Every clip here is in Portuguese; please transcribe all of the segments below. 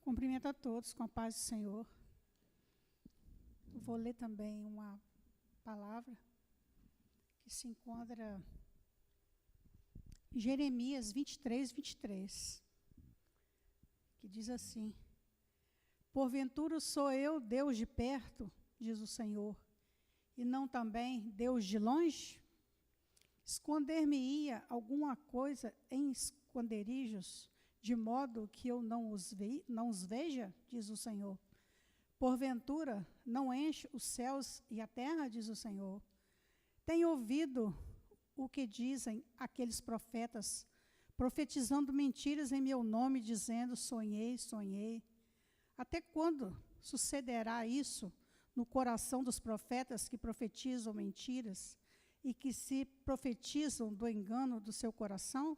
Cumprimento a todos com a paz do Senhor. Vou ler também uma palavra que se encontra em Jeremias 23, que diz assim: Porventura sou eu Deus de perto, diz o Senhor, e não também Deus de longe? Esconder-me-ia alguma coisa em esconderijos, de modo que eu não os veja, diz o Senhor. Porventura não enche os céus e a terra, diz o Senhor. Tenho ouvido o que dizem aqueles profetas, profetizando mentiras em meu nome, dizendo: sonhei, sonhei. Até quando sucederá isso no coração dos profetas que profetizam mentiras e que se profetizam do engano do seu coração,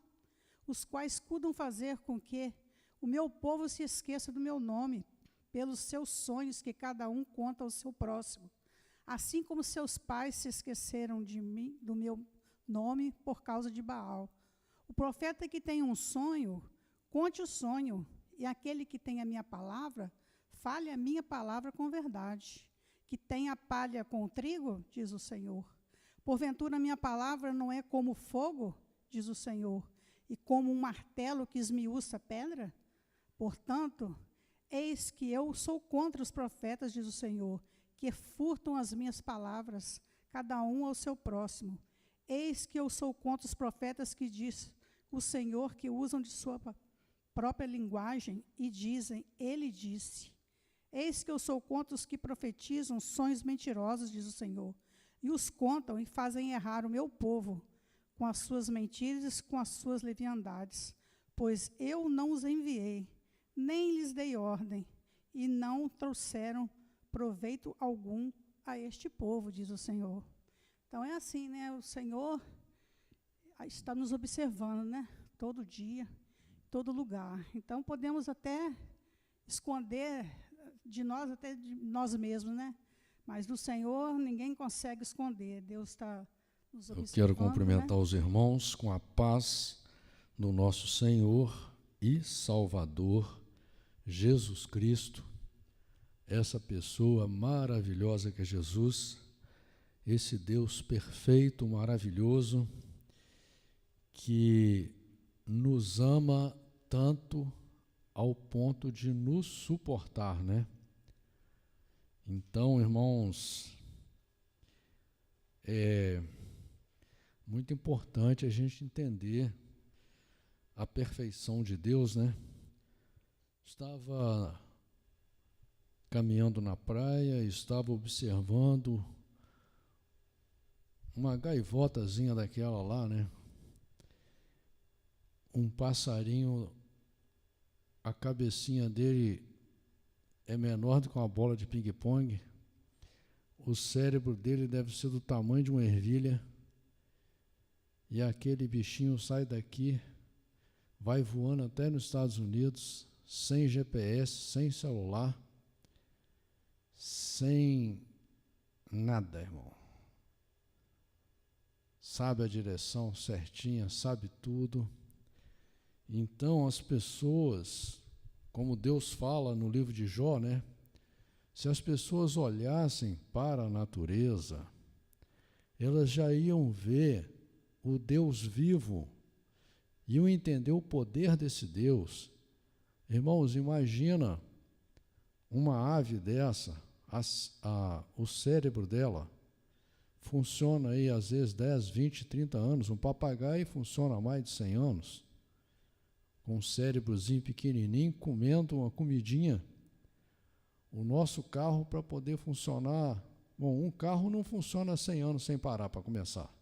os quais cuidam fazer com que o meu povo se esqueça do meu nome, pelos seus sonhos que cada um conta ao seu próximo, assim como seus pais se esqueceram de mim, do meu nome, por causa de Baal. O profeta que tem um sonho, conte o sonho, e aquele que tem a minha palavra, fale a minha palavra com verdade. Que tem a palha com o trigo, diz o Senhor. Porventura a minha palavra não é como fogo, diz o Senhor, e como um martelo que esmiuça a pedra? Portanto, eis que eu sou contra os profetas, diz o Senhor, que furtam as minhas palavras, cada um ao seu próximo. Eis que eu sou contra os profetas que diz o Senhor, que usam de sua própria linguagem e dizem: Ele disse. Eis que eu sou contra os que profetizam sonhos mentirosos, diz o Senhor, e os contam e fazem errar o meu povo com as suas mentiras e com as suas leviandades, pois eu não os enviei, nem lhes dei ordem, e não trouxeram proveito algum a este povo, diz o Senhor. Então é assim, né? O Senhor está nos observando, né? Todo dia, todo lugar. Então podemos até esconder de nós, até de nós mesmos, né? Mas do Senhor ninguém consegue esconder. Deus está nos observando. Eu quero cumprimentar, né, os irmãos com a paz do nosso Senhor e Salvador Jesus Cristo, essa pessoa maravilhosa que é Jesus, esse Deus perfeito, maravilhoso, que nos ama tanto ao ponto de nos suportar, né? Então, irmãos, é muito importante a gente entender a perfeição de Deus, né? Estava caminhando na praia, estava observando uma gaivotazinha daquela lá, né? Um passarinho, a cabecinha dele é menor do que uma bola de ping-pong, o cérebro dele deve ser do tamanho de uma ervilha, e aquele bichinho sai daqui, vai voando até nos Estados Unidos, sem GPS, sem celular, sem nada, irmão. Sabe a direção certinha, sabe tudo. Então as pessoas, como Deus fala no livro de Jó, né? Se as pessoas olhassem para a natureza, elas já iam ver o Deus vivo, iam entender o poder desse Deus. Irmãos, imagina uma ave dessa, o cérebro dela funciona aí às vezes 10, 20, 30 anos, um papagaio funciona há mais de 100 anos, com um cérebrozinho pequenininho, comendo uma comidinha. O nosso carro, para poder funcionar, bom, um carro não funciona há 100 anos sem parar, para começar.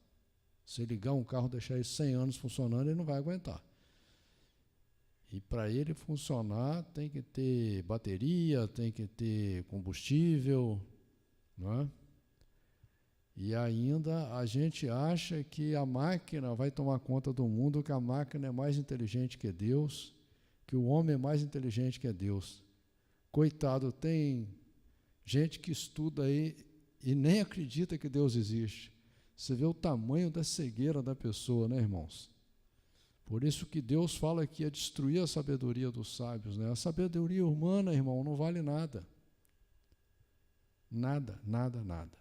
Se ligar um carro, deixar ele 100 anos funcionando, ele não vai aguentar. E para ele funcionar, tem que ter bateria, tem que ter combustível, não é? E ainda a gente acha que a máquina vai tomar conta do mundo, que a máquina é mais inteligente que Deus, que o homem é mais inteligente que Deus. Coitado, tem gente que estuda aí e nem acredita que Deus existe. Você vê o tamanho da cegueira da pessoa, né, irmãos? Por isso que Deus fala que ia destruir a sabedoria dos sábios, né? A sabedoria humana, irmão, não vale nada. Nada, nada, nada.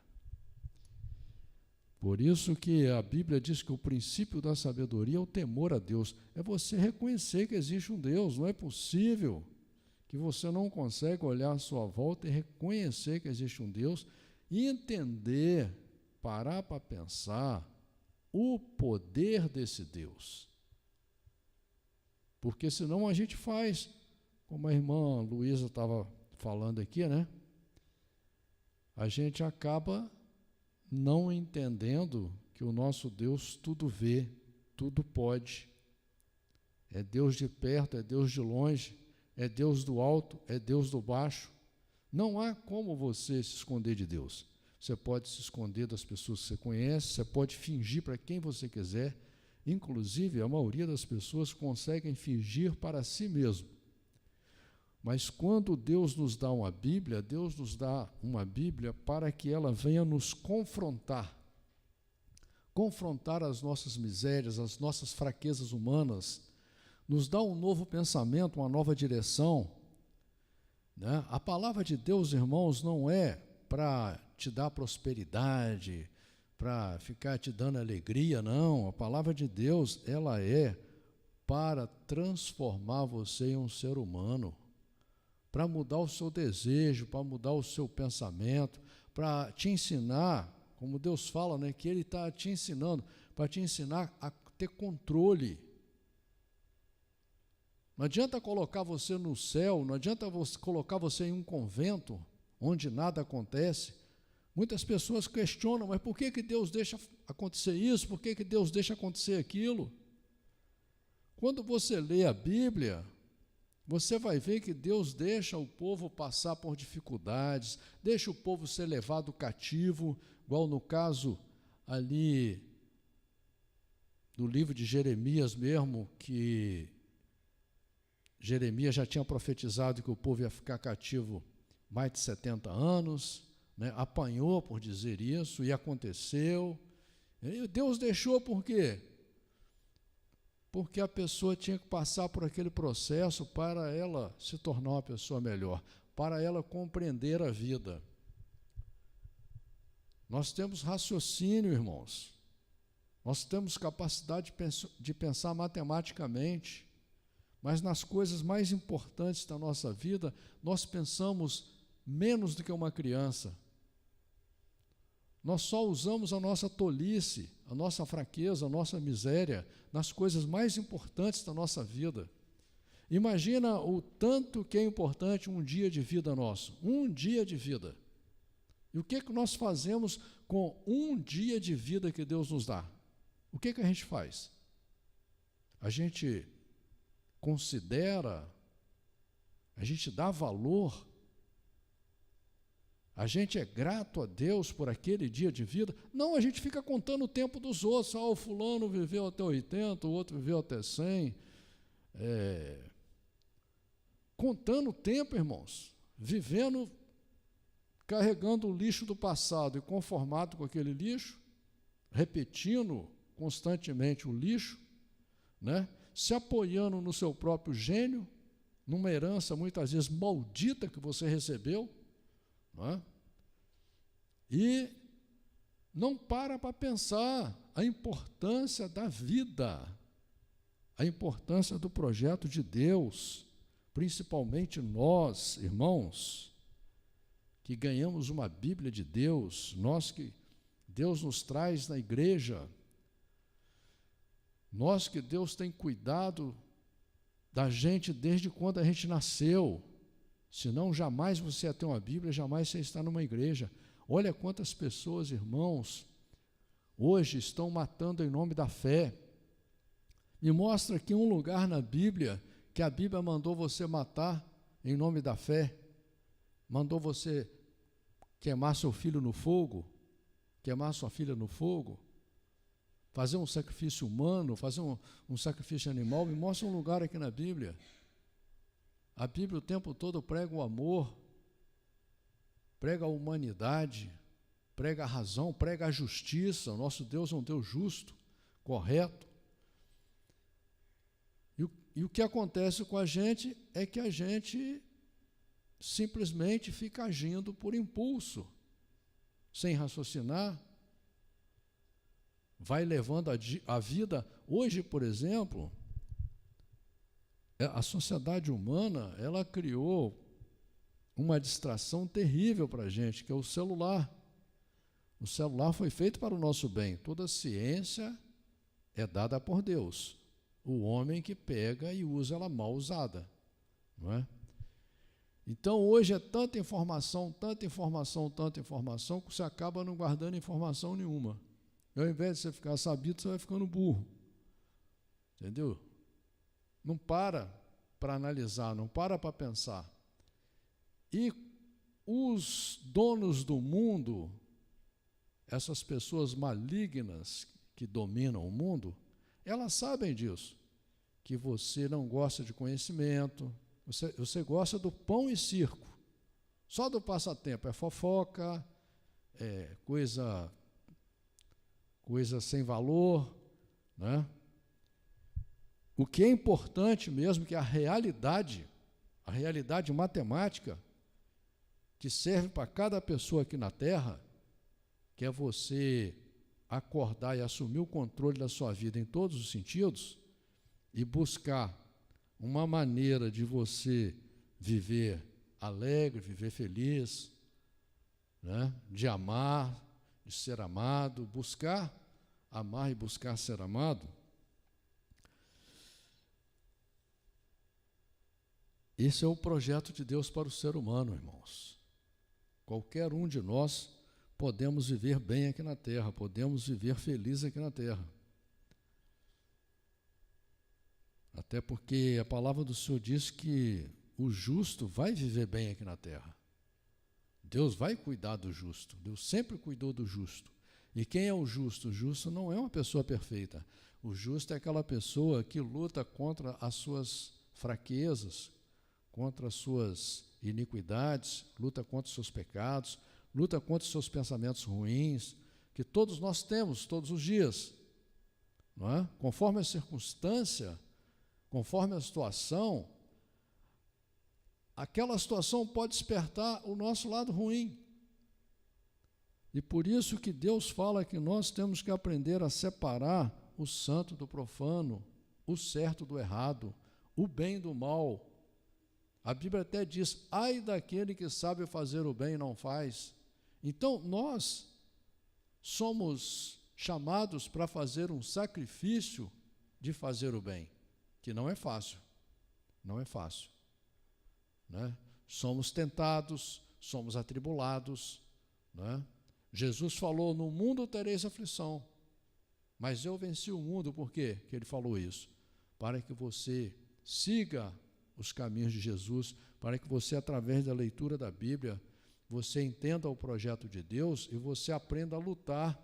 Por isso que a Bíblia diz que o princípio da sabedoria é o temor a Deus. É você reconhecer que existe um Deus. Não é possível que você não consegue olhar à sua volta e reconhecer que existe um Deus e entender, parar para pensar o poder desse Deus. Porque senão a gente faz, como a irmã Luísa estava falando aqui, né? A gente acaba não entendendo que o nosso Deus tudo vê, tudo pode. É Deus de perto, é Deus de longe, é Deus do alto, é Deus do baixo. Não há como você se esconder de Deus. Você pode se esconder das pessoas que você conhece, você pode fingir para quem você quiser. Inclusive, a maioria das pessoas conseguem fingir para si mesmo. Mas quando Deus nos dá uma Bíblia, Deus nos dá uma Bíblia para que ela venha nos confrontar as nossas misérias, as nossas fraquezas humanas, nos dá um novo pensamento, uma nova direção, né? A palavra de Deus, irmãos, não é para te dar prosperidade, para ficar te dando alegria, não. A palavra de Deus, ela é para transformar você em um ser humano, para mudar o seu desejo, para mudar o seu pensamento, para te ensinar, como Deus fala, né, que Ele está te ensinando, para te ensinar a ter controle. Não adianta colocar você no céu, não adianta colocar você em um convento, onde nada acontece. Muitas pessoas questionam, mas por que Deus deixa acontecer isso? Por que Deus deixa acontecer aquilo? Quando você lê a Bíblia, você vai ver que Deus deixa o povo passar por dificuldades, deixa o povo ser levado cativo, igual no caso ali do livro de Jeremias mesmo, que Jeremias já tinha profetizado que o povo ia ficar cativo mais de 70 anos, né? Apanhou por dizer isso, e aconteceu. E Deus deixou por quê? Porque a pessoa tinha que passar por aquele processo para ela se tornar uma pessoa melhor, para ela compreender a vida. Nós temos raciocínio, irmãos. Nós temos capacidade de pensar matematicamente, mas nas coisas mais importantes da nossa vida, nós pensamos menos do que uma criança. Nós só usamos a nossa tolice, a nossa fraqueza, a nossa miséria nas coisas mais importantes da nossa vida. Imagina o tanto que é importante um dia de vida nosso, um dia de vida. E o que nós fazemos com um dia de vida que Deus nos dá? O que a gente faz? A gente considera, a gente dá valor, a gente é grato a Deus por aquele dia de vida? Não, a gente fica contando o tempo dos outros. O fulano viveu até 80, o outro viveu até 100. Contando o tempo, irmãos, vivendo, carregando o lixo do passado e conformado com aquele lixo, repetindo constantemente o lixo, né? Se apoiando no seu próprio gênio, numa herança muitas vezes maldita que você recebeu, não é? E não para pensar a importância da vida, a importância do projeto de Deus, principalmente nós, irmãos, que ganhamos uma Bíblia de Deus, nós que Deus nos traz na igreja, nós que Deus tem cuidado da gente desde quando a gente nasceu. Senão jamais você ia ter uma Bíblia, jamais você está numa igreja. Olha quantas pessoas, irmãos, hoje estão matando em nome da fé. Me mostra aqui um lugar na Bíblia que a Bíblia mandou você matar em nome da fé. Mandou você queimar seu filho no fogo, queimar sua filha no fogo, fazer um sacrifício humano, fazer um sacrifício animal. Me mostra um lugar aqui na Bíblia. A Bíblia o tempo todo prega o amor, prega a humanidade, prega a razão, prega a justiça. O nosso Deus é um Deus justo, correto. E o que acontece com a gente é que a gente simplesmente fica agindo por impulso, sem raciocinar, vai levando a vida. Hoje, por exemplo, a sociedade humana, ela criou uma distração terrível para a gente, que é o celular. O celular foi feito para o nosso bem. Toda a ciência é dada por Deus. O homem que pega e usa ela mal usada, não é? Então, hoje é tanta informação, que você acaba não guardando informação nenhuma. E ao invés de você ficar sabido, você vai ficando burro. Entendeu? Não para analisar, não para pensar. E os donos do mundo, essas pessoas malignas que dominam o mundo, elas sabem disso, que você não gosta de conhecimento, você gosta do pão e circo, só do passatempo, é fofoca, é coisa sem valor, né? O que é importante mesmo, que a realidade matemática, que serve para cada pessoa aqui na Terra, que é você acordar e assumir o controle da sua vida em todos os sentidos e buscar uma maneira de você viver alegre, viver feliz, né? De amar, de ser amado, buscar amar e buscar ser amado. Esse é o projeto de Deus para o ser humano, irmãos. Qualquer um de nós podemos viver bem aqui na Terra, podemos viver feliz aqui na Terra. Até porque a palavra do Senhor diz que o justo vai viver bem aqui na Terra. Deus vai cuidar do justo. Deus sempre cuidou do justo. E quem é o justo? O justo não é uma pessoa perfeita. O justo é aquela pessoa que luta contra as suas fraquezas, contra as suas iniquidades, luta contra os seus pecados, luta contra os seus pensamentos ruins, que todos nós temos, todos os dias, não é? Conforme a circunstância, conforme a situação, aquela situação pode despertar o nosso lado ruim. E por isso que Deus fala que nós temos que aprender a separar o santo do profano, o certo do errado, o bem do mal. A Bíblia até diz, ai daquele que sabe fazer o bem e não faz. Então, nós somos chamados para fazer um sacrifício de fazer o bem, que não é fácil, né? Somos tentados, somos atribulados, né? Jesus falou, no mundo tereis aflição, mas eu venci o mundo. Por quê que ele falou isso? Para que você siga os caminhos de Jesus, para que você, através da leitura da Bíblia, você entenda o projeto de Deus e você aprenda a lutar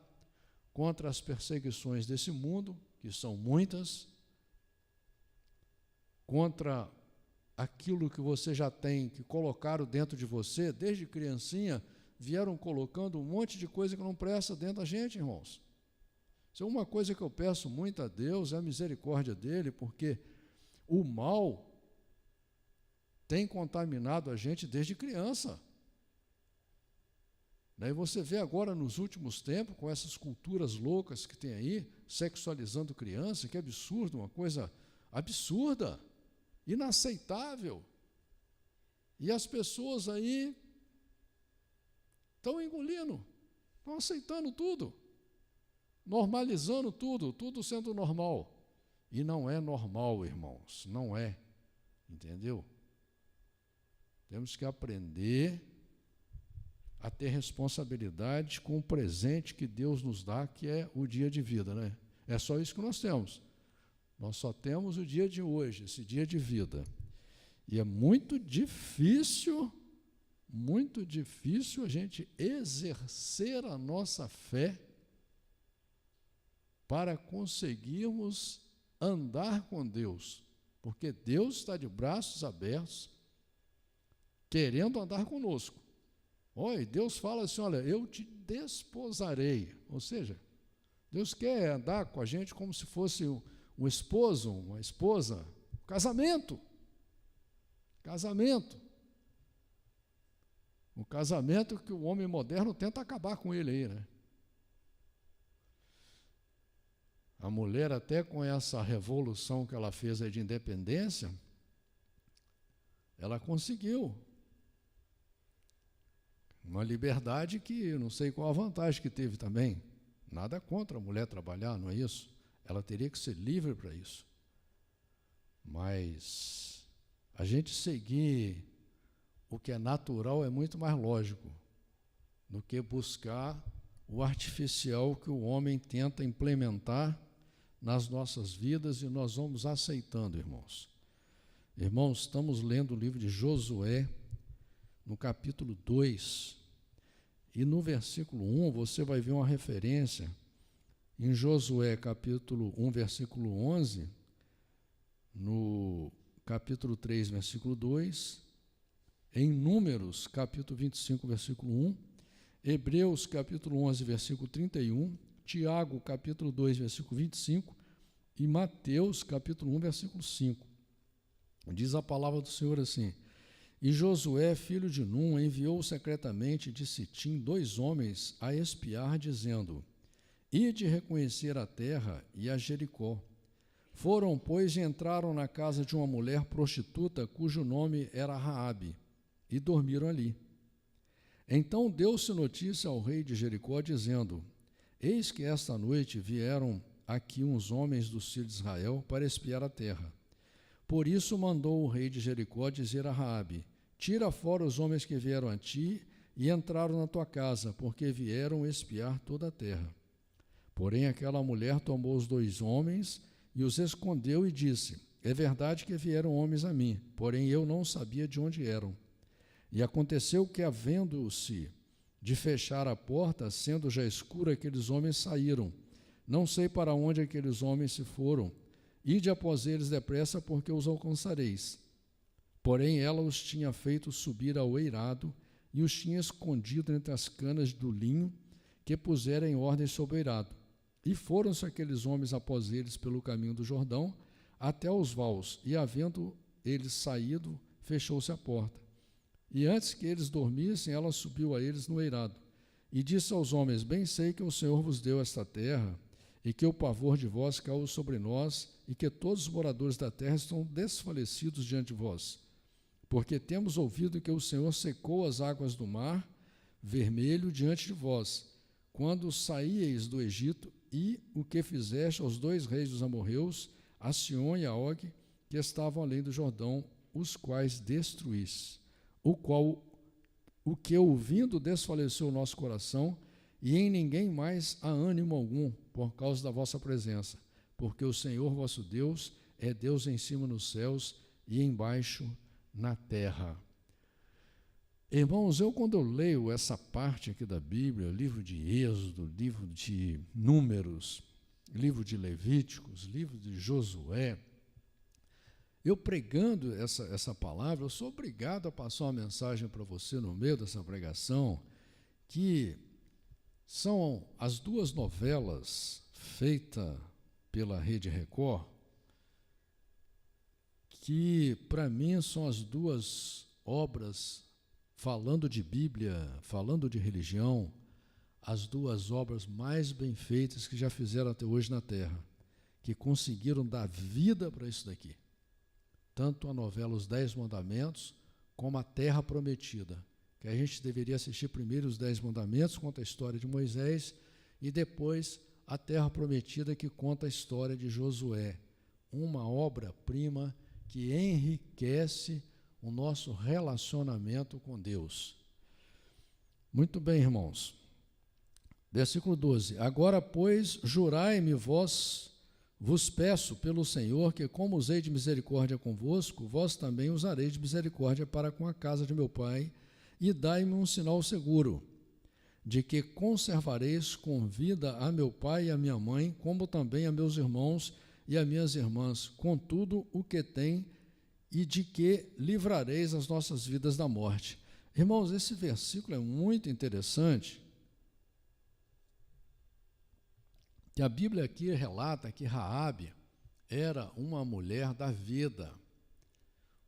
contra as perseguições desse mundo, que são muitas, contra aquilo que você já tem, que colocaram dentro de você, desde criancinha, vieram colocando um monte de coisa que não presta dentro da gente, irmãos. Isso é uma coisa que eu peço muito a Deus, é a misericórdia dele, porque o mal tem contaminado a gente desde criança. Daí você vê agora nos últimos tempos, com essas culturas loucas que tem aí, sexualizando criança, que é absurdo, uma coisa absurda, inaceitável. E as pessoas aí estão engolindo, estão aceitando tudo, normalizando tudo, tudo sendo normal. E não é normal, irmãos, não é, entendeu? Temos que aprender a ter responsabilidade com o presente que Deus nos dá, que é o dia de vida, né? É só isso que nós temos. Nós só temos o dia de hoje, esse dia de vida. E é muito difícil a gente exercer a nossa fé para conseguirmos andar com Deus, porque Deus está de braços abertos, querendo andar conosco. Olha, Deus fala assim, olha, eu te desposarei, ou seja, Deus quer andar com a gente como se fosse um esposo, uma esposa, um casamento. Casamento. O casamento que o homem moderno tenta acabar com ele aí, né? A mulher, até com essa revolução que ela fez aí de independência, ela conseguiu uma liberdade que eu não sei qual a vantagem que teve também. Nada contra a mulher trabalhar, não é isso? Ela teria que ser livre para isso. Mas a gente seguir o que é natural é muito mais lógico do que buscar o artificial que o homem tenta implementar nas nossas vidas, e nós vamos aceitando, irmãos. Irmãos, estamos lendo o livro de Josué, no capítulo 2, e no versículo 1 você vai ver uma referência em Josué, capítulo 1, versículo 11, no capítulo 3, versículo 2, em Números, capítulo 25, versículo 1, Hebreus, capítulo 11, versículo 31, Tiago, capítulo 2, versículo 25, e Mateus, capítulo 1, versículo 5. Diz a palavra do Senhor assim: E Josué, filho de Num, enviou secretamente de Sitim 2 homens a espiar, dizendo: Ide reconhecer a terra e a Jericó. Foram, pois, e entraram na casa de uma mulher prostituta, cujo nome era Raabe, e dormiram ali. Então deu-se notícia ao rei de Jericó, dizendo: Eis que esta noite vieram aqui uns homens dos filhos de Israel para espiar a terra. Por isso mandou o rei de Jericó dizer a Raabe: Tira fora os homens que vieram a ti e entraram na tua casa, porque vieram espiar toda a terra. Porém aquela mulher tomou os 2 homens e os escondeu e disse: É verdade que vieram homens a mim, porém eu não sabia de onde eram. E aconteceu que, havendo-se de fechar a porta, sendo já escuro, aqueles homens saíram. Não sei para onde aqueles homens se foram. Ide após eles depressa, porque os alcançareis. Porém ela os tinha feito subir ao eirado e os tinha escondido entre as canas do linho que pusera em ordem sobre o eirado. E foram-se aqueles homens após eles pelo caminho do Jordão até os vaus, e havendo eles saído, fechou-se a porta. E antes que eles dormissem, ela subiu a eles no eirado, e disse aos homens: Bem sei que o Senhor vos deu esta terra, e que o pavor de vós caiu sobre nós, e que todos os moradores da terra estão desfalecidos diante de vós. Porque temos ouvido que o Senhor secou as águas do mar Vermelho diante de vós, quando saíeis do Egito, e o que fizeste aos 2 reis dos amorreus, a Sion e a Og, que estavam além do Jordão, os quais destruísse. O que ouvindo desfaleceu o nosso coração, e em ninguém mais há ânimo algum, por causa da vossa presença, porque o Senhor vosso Deus é Deus em cima nos céus e embaixo na terra. Irmãos, quando eu leio essa parte aqui da Bíblia, livro de Êxodo, livro de Números, livro de Levíticos, livro de Josué, eu pregando essa palavra, eu sou obrigado a passar uma mensagem para você no meio dessa pregação, que são as 2 novelas feitas pela Rede Record, que para mim são as 2 obras, falando de Bíblia, falando de religião, as 2 obras mais bem feitas que já fizeram até hoje na Terra, que conseguiram dar vida para isso daqui. Tanto a novela Os 10 Mandamentos, como a Terra Prometida, que a gente deveria assistir primeiro os 10 Mandamentos, conta a história de Moisés, e depois a Terra Prometida, que conta a história de Josué, uma obra-prima que enriquece o nosso relacionamento com Deus. Muito bem, irmãos. Versículo 12. Agora, pois, jurai-me vos peço pelo Senhor, que como usei de misericórdia convosco, vós também usarei de misericórdia para com a casa de meu pai, e dai-me um sinal seguro, de que conservareis com vida a meu pai e a minha mãe, como também a meus irmãos e a minhas irmãs, com tudo o que tem, e de que livrareis as nossas vidas da morte. Irmãos, esse versículo é muito interessante, que a Bíblia aqui relata que Raabe era uma mulher da vida.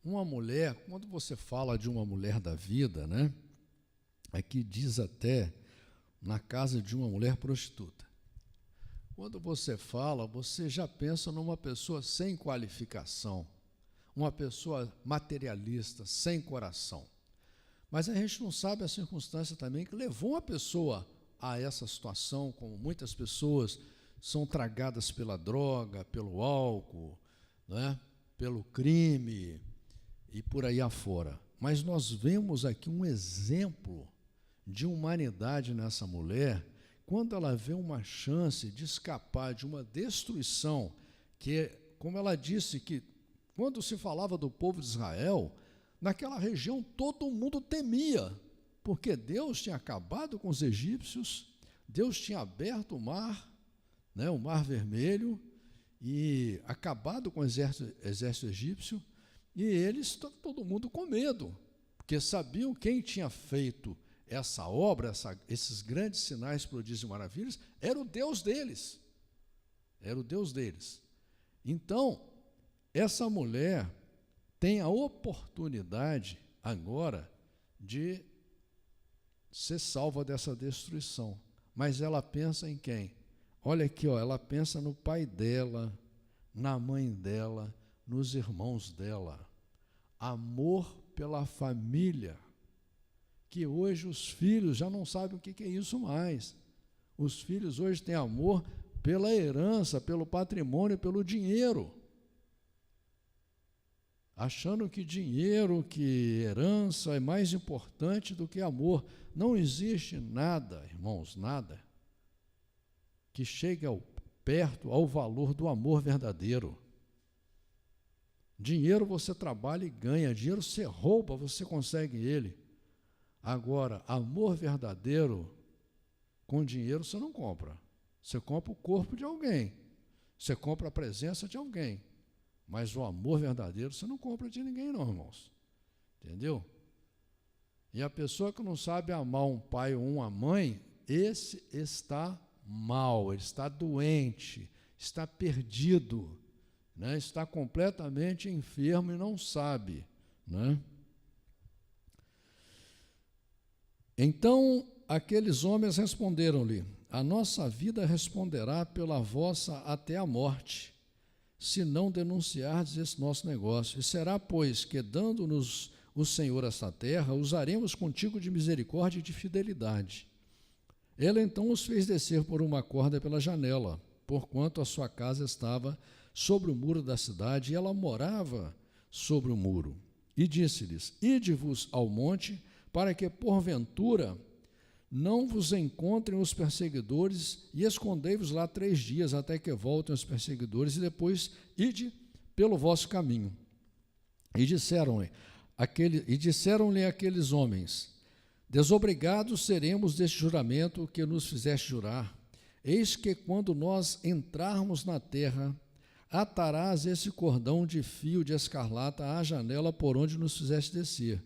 Uma mulher, quando você fala de uma mulher da vida, né? Aqui diz até na casa de uma mulher prostituta. Quando você fala, você já pensa numa pessoa sem qualificação, uma pessoa materialista, sem coração. Mas a gente não sabe a circunstância também que levou uma pessoa a essa situação, como muitas pessoas são tragadas pela droga, pelo álcool, né? Pelo crime e por aí afora. Mas nós vemos aqui um exemplo de humanidade nessa mulher, quando ela vê uma chance de escapar de uma destruição, que, como ela disse, que quando se falava do povo de Israel, naquela região todo mundo temia, porque Deus tinha acabado com os egípcios, Deus tinha aberto o mar, né, o Mar Vermelho, e acabado com o exército egípcio, e eles, todo mundo com medo, porque sabiam quem tinha feito essa obra, esses grandes sinais, prodígios e maravilhas, era o Deus deles. Era o Deus deles. Então, essa mulher tem a oportunidade agora de ser salva dessa destruição. Mas ela pensa em quem? Olha aqui, ó, ela pensa no pai dela, na mãe dela, nos irmãos dela. Amor pela família. Que hoje os filhos já não sabem o que é isso mais. Os filhos hoje têm amor pela herança, pelo patrimônio, pelo dinheiro. Achando que dinheiro, que herança é mais importante do que amor. Não existe nada, irmãos, nada, que chegue perto ao valor do amor verdadeiro. Dinheiro você trabalha e ganha, dinheiro você rouba, você consegue ele. Agora, amor verdadeiro, com dinheiro você não compra. Você compra o corpo de alguém, você compra a presença de alguém, mas o amor verdadeiro você não compra de ninguém não, irmãos. Entendeu? E a pessoa que não sabe amar um pai ou uma mãe, esse está mal, ele está doente, está perdido, né? Está completamente enfermo e não sabe, né? Então, aqueles homens responderam-lhe: a nossa vida responderá pela vossa até a morte, se não denunciardes esse nosso negócio. E será, pois, que, dando-nos o Senhor esta terra, usaremos contigo de misericórdia e de fidelidade. Ela então os fez descer por uma corda pela janela, porquanto a sua casa estava sobre o muro da cidade, e ela morava sobre o muro. E disse-lhes: ide-vos ao monte, para que, porventura, não vos encontrem os perseguidores, e escondei-vos lá 3 dias, até que voltem os perseguidores, e depois ide pelo vosso caminho. E disseram-lhe aqueles homens: desobrigados seremos deste juramento que nos fizeste jurar. Eis que, quando nós entrarmos na terra, atarás esse cordão de fio de escarlata à janela por onde nos fizeste descer,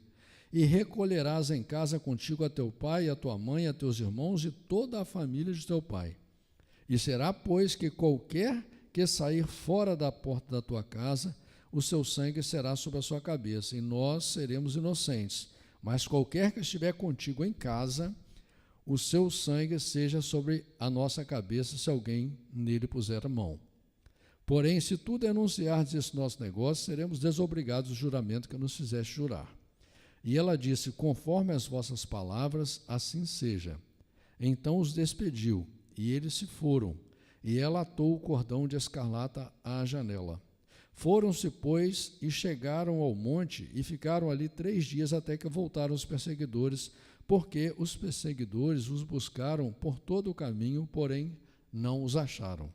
e recolherás em casa contigo a teu pai, a tua mãe, a teus irmãos e toda a família de teu pai. E será, pois, que qualquer que sair fora da porta da tua casa, o seu sangue será sobre a sua cabeça, e nós seremos inocentes. Mas qualquer que estiver contigo em casa, o seu sangue seja sobre a nossa cabeça, se alguém nele puser a mão. Porém, se tu denunciardes esse nosso negócio, seremos desobrigados do juramento que nos fizeste jurar. E ela disse: conforme as vossas palavras, assim seja. Então os despediu, e eles se foram, e ela atou o cordão de escarlata à janela. Foram-se, pois, e chegaram ao monte, e ficaram ali 3 dias, até que voltaram os perseguidores, porque os perseguidores os buscaram por todo o caminho, porém não os acharam.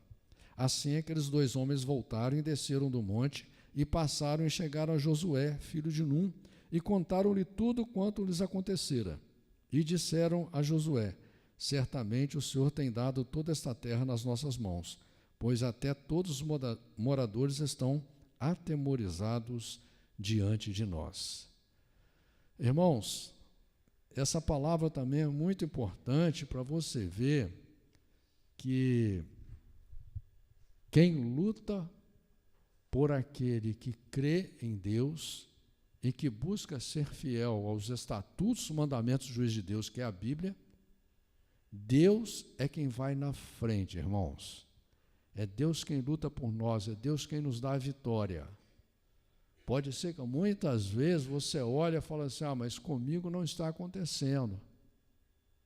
Assim aqueles 2 homens voltaram e desceram do monte, e passaram e chegaram a Josué, filho de Num, e contaram-lhe tudo quanto lhes acontecera. E disseram a Josué: certamente o Senhor tem dado toda esta terra nas nossas mãos, pois até todos os moradores estão atemorizados diante de nós. Irmãos, essa palavra também é muito importante para você ver que quem luta por aquele que crê em Deus e que busca ser fiel aos estatutos, mandamentos do juiz de Deus, que é a Bíblia. Deus é quem vai na frente, irmãos. É Deus quem luta por nós, é Deus quem nos dá a vitória. Pode ser que muitas vezes você olha e fala assim, mas comigo não está acontecendo.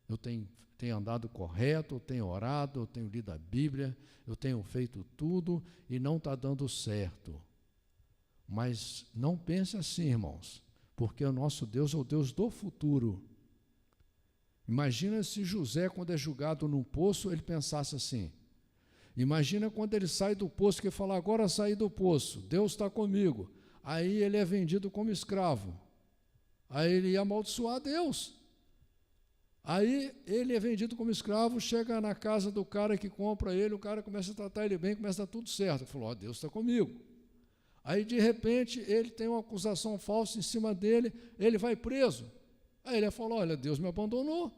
Eu tenho andado correto, eu tenho orado, eu tenho lido a Bíblia, eu tenho feito tudo e não está dando certo. Mas não pense assim, irmãos, porque o nosso Deus é o Deus do futuro. Imagina se José, quando é julgado num poço, ele pensasse assim. Imagina quando ele sai do poço, que ele fala, agora saí do poço, Deus está comigo. Aí ele é vendido como escravo. Aí ele ia amaldiçoar Deus. Aí ele é vendido como escravo, chega na casa do cara que compra ele, o cara começa a tratar ele bem, começa a dar tudo certo. Ele falou, Deus está comigo. Aí de repente ele tem uma acusação falsa em cima dele, ele vai preso. Aí ele falou, olha, Deus me abandonou.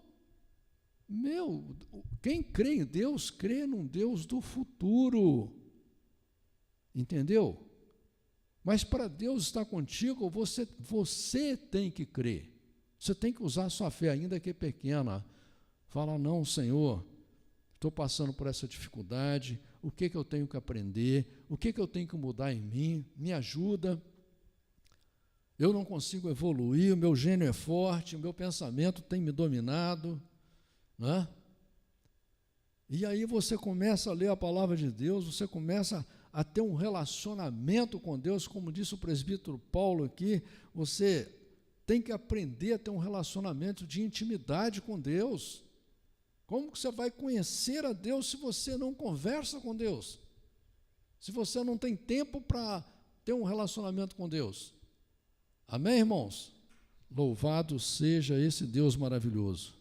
Quem crê em Deus, crê num Deus do futuro. Entendeu? Mas para Deus estar contigo, você tem que crer. Você tem que usar a sua fé, ainda que pequena. Fala, não, Senhor, estou passando por essa dificuldade, o que eu tenho que aprender, o que eu tenho que mudar em mim, me ajuda. Eu não consigo evoluir, o meu gênio é forte, o meu pensamento tem me dominado. Né? E aí você começa a ler a palavra de Deus, você começa a ter um relacionamento com Deus, como disse o presbítero Paulo aqui, você tem que aprender a ter um relacionamento de intimidade com Deus. Como que você vai conhecer a Deus se você não conversa com Deus? Se você não tem tempo para ter um relacionamento com Deus? Amém, irmãos? Louvado seja esse Deus maravilhoso.